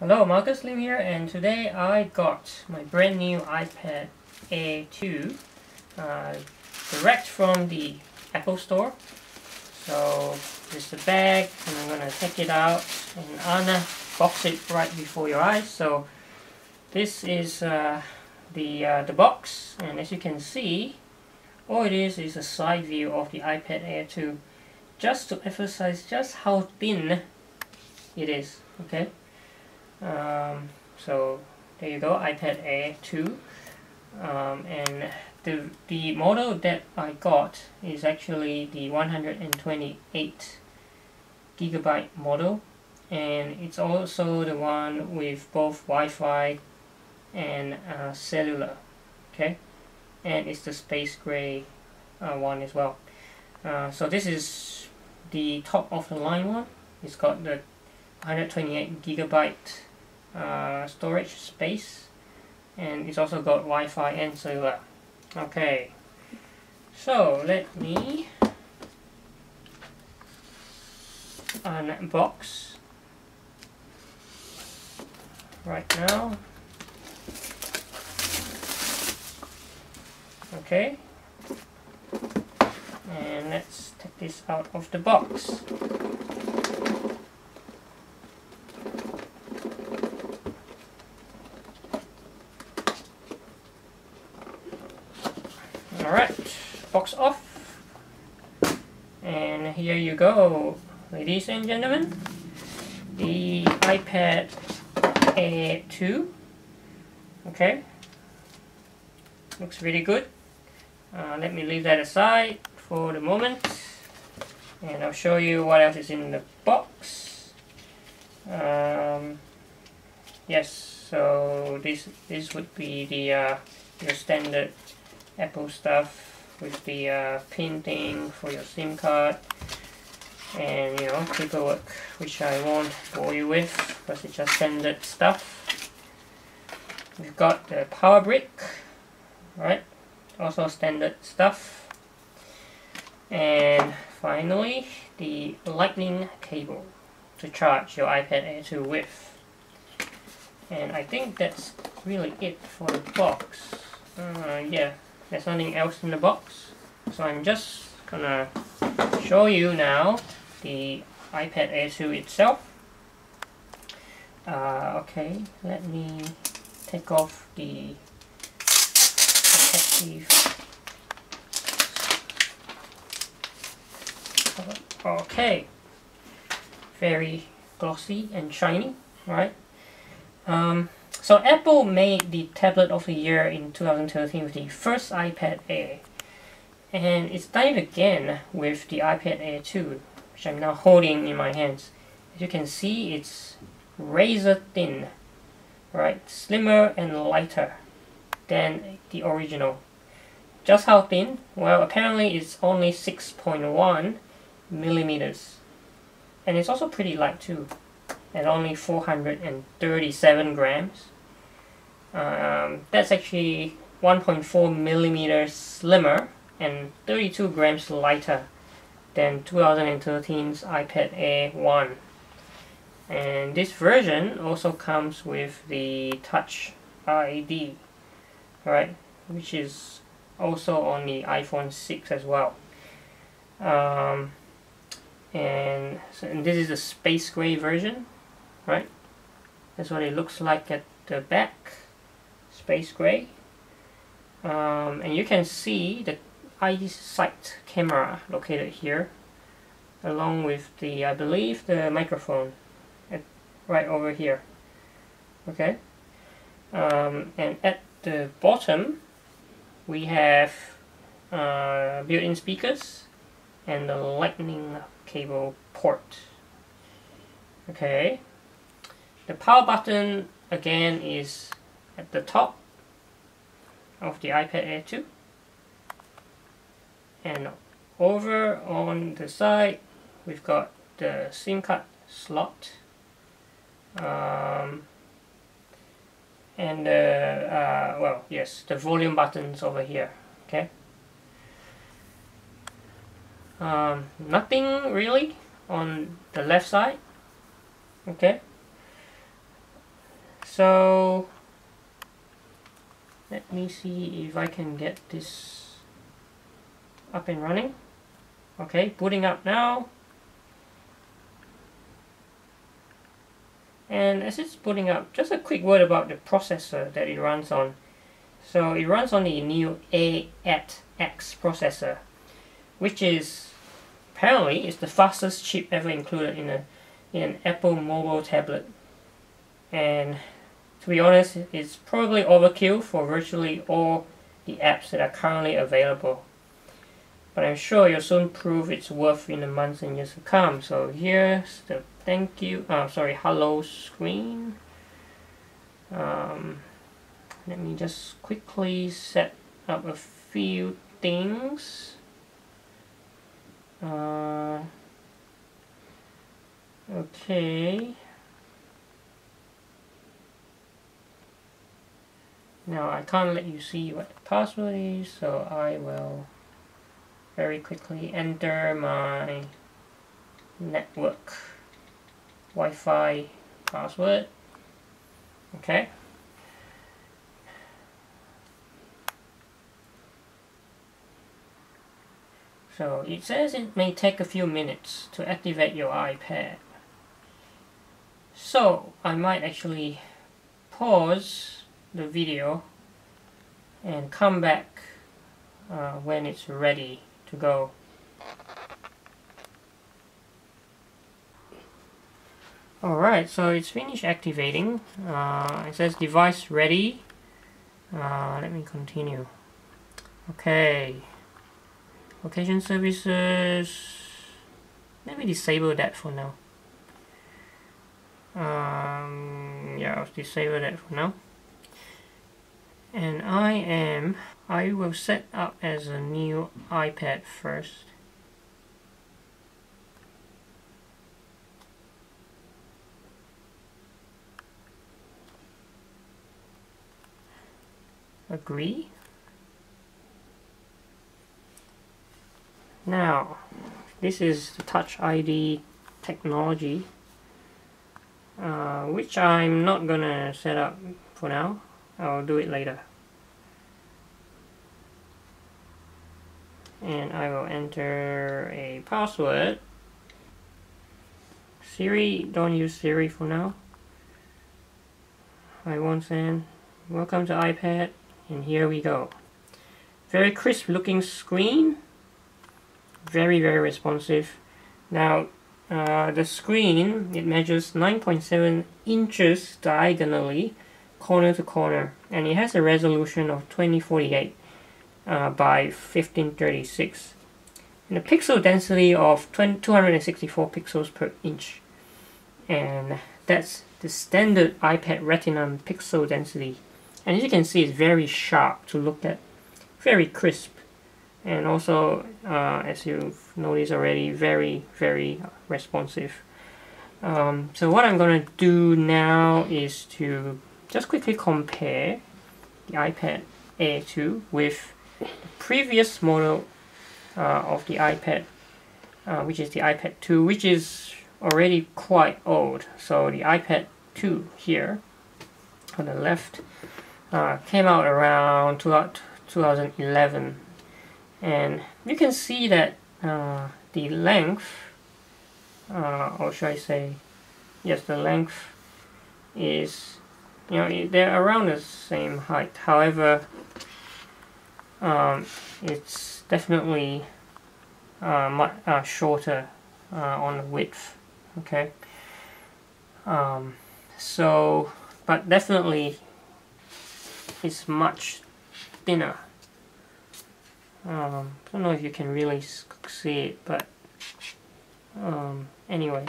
Hello, Marcus Lim here, and today I got my brand new iPad Air 2 direct from the Apple Store. So this is the bag, and I'm gonna take it out and unbox it right before your eyes. So this is the box, and as you can see, all it is a side view of the iPad Air 2, just to emphasize just how thin it is. Okay. So there you go, iPad Air 2, and the model that I got is actually the 128 gigabyte model, and it's also the one with both Wi-Fi and cellular. Okay, and it's the space gray one as well. So this is the top of the line one. It's got the 128 gigabyte storage space, and it's also got Wi-Fi and cellular. Okay, so let me unbox right now. Okay, and let's take this out of the box. Alright, box off, and here you go, ladies and gentlemen, the iPad Air 2. Okay, looks really good. Let me leave that aside for the moment, and I'll show you what else is in the box. Yes, so this would be the your standard Apple stuff with the pin thing for your SIM card, and paperwork, which I won't bore you with because it's just standard stuff. We've got the power brick, right? Also standard stuff. And finally, the lightning cable to charge your iPad Air 2 with. And I think that's really it for the box. Yeah. There's nothing else in the box, so I'm just gonna show you now the iPad Air 2 itself. Okay, let me take off the protective. Okay, very glossy and shiny, right? So Apple made the tablet of the year in 2013 with the first iPad Air, and it's done it again with the iPad Air 2, which I'm now holding in my hands. As you can see, it's razor thin, right? Slimmer and lighter than the original. Just how thin? Well, apparently it's only 6.1 millimeters, and it's also pretty light too, at only 437 grams. That's actually 1.4 millimeters slimmer and 32 grams lighter than 2013's iPad Air 1. And this version also comes with the Touch ID, right, which is also on the iPhone 6 as well. And this is the space gray version, right? That's what it looks like at the back. Space gray, and you can see the EyeSight camera located here, along with the, I believe, the microphone right over here. Okay, and at the bottom we have built-in speakers and the lightning cable port. Okay, the power button again is at the top of the iPad Air 2, and over on the side we've got the SIM card slot, and well, yes, the volume buttons over here. Okay, nothing really on the left side. Okay, So let me see if I can get this up and running. Okay, booting up now. And as it's booting up, just a quick word about the processor that it runs on. So it runs on the new A8X processor, which is apparently is the fastest chip ever included in an Apple mobile tablet. And to be honest, it's probably overkill for virtually all the apps that are currently available. But I'm sure you'll soon prove its worth in the months and years to come. So here's the hello screen. Let me just quickly set up a few things. Okay. Now I can't let you see what the password is, so I will very quickly enter my network Wi-Fi password. Okay. So it says it may take a few minutes to activate your iPad. So I might actually pause the video and come back when it's ready to go. Alright, so it's finished activating. It says device ready. Let me continue. Okay. Location services. Let me disable that for now. Yeah, I'll disable that for now. And I will set up as a new iPad first. Agree. Now, this is the Touch ID technology, which I'm not gonna set up for now. I'll do it later. And I will enter a password. Siri, don't use Siri for now. I won't send. Welcome to iPad, and here we go. Very crisp looking screen. Very, very responsive. Now, the screen, it measures 9.7 inches diagonally, corner to corner, and it has a resolution of 2048 by 1536, and a pixel density of 264 pixels per inch, and that's the standard iPad Retina pixel density. And as you can see, it's very sharp to look at, very crisp. And also, as you've noticed already, very, very responsive. So what I'm going to do now is to just quickly compare the iPad Air 2 with the previous model of the iPad, which is the iPad 2, which is already quite old. So the iPad 2 here on the left came out around 2011. And you can see that the length, or should I say, yes, the length is, they're around the same height. However, it's definitely much shorter on the width. Okay. So, but definitely, it's much thinner. I don't know if you can really see it, but anyway,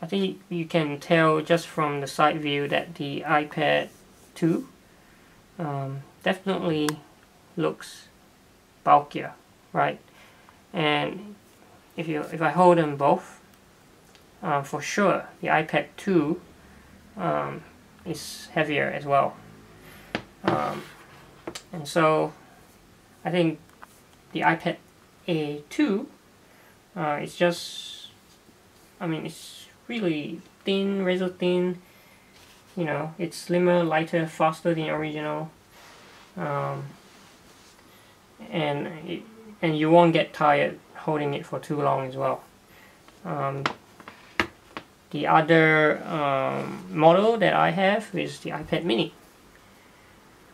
I think you can tell just from the side view that the iPad 2 definitely looks bulkier, right? And if I hold them both, for sure the iPad 2 is heavier as well, and so I think the iPad Air 2 it's just, it's really thin, razor thin, you know, it's slimmer, lighter, faster than the original, and you won't get tired holding it for too long as well. The other model that I have is the iPad mini,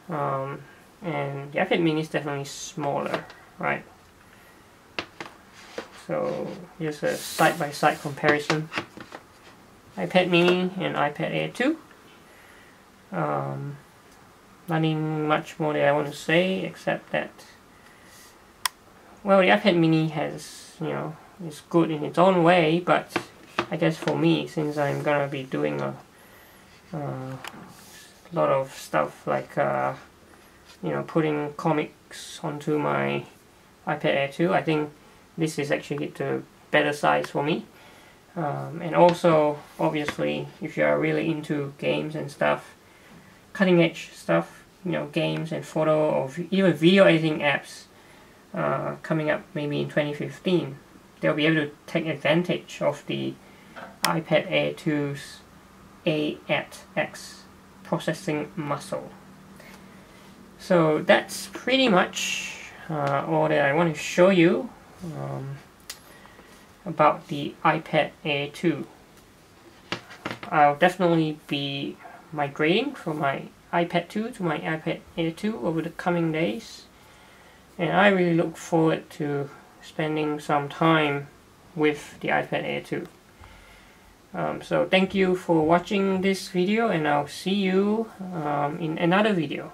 and the iPad mini is definitely smaller, right? So here's a side-by-side comparison. iPad mini and iPad Air 2. Nothing much more that I want to say except that, well, the iPad mini has, you know, is good in its own way, but I guess for me, since I'm gonna be doing a lot of stuff like you know, putting comics onto my iPad Air 2, I think this is actually the better size for me. And also, obviously, if you are really into games and stuff, cutting edge stuff, you know, games and photo or even video editing apps coming up maybe in 2015, they'll be able to take advantage of the iPad Air 2's A8X processing muscle. So that's pretty much all that I want to show you about the iPad Air 2. I'll definitely be migrating from my iPad 2 to my iPad Air 2 over the coming days, and I really look forward to spending some time with the iPad Air 2. So thank you for watching this video, and I'll see you in another video.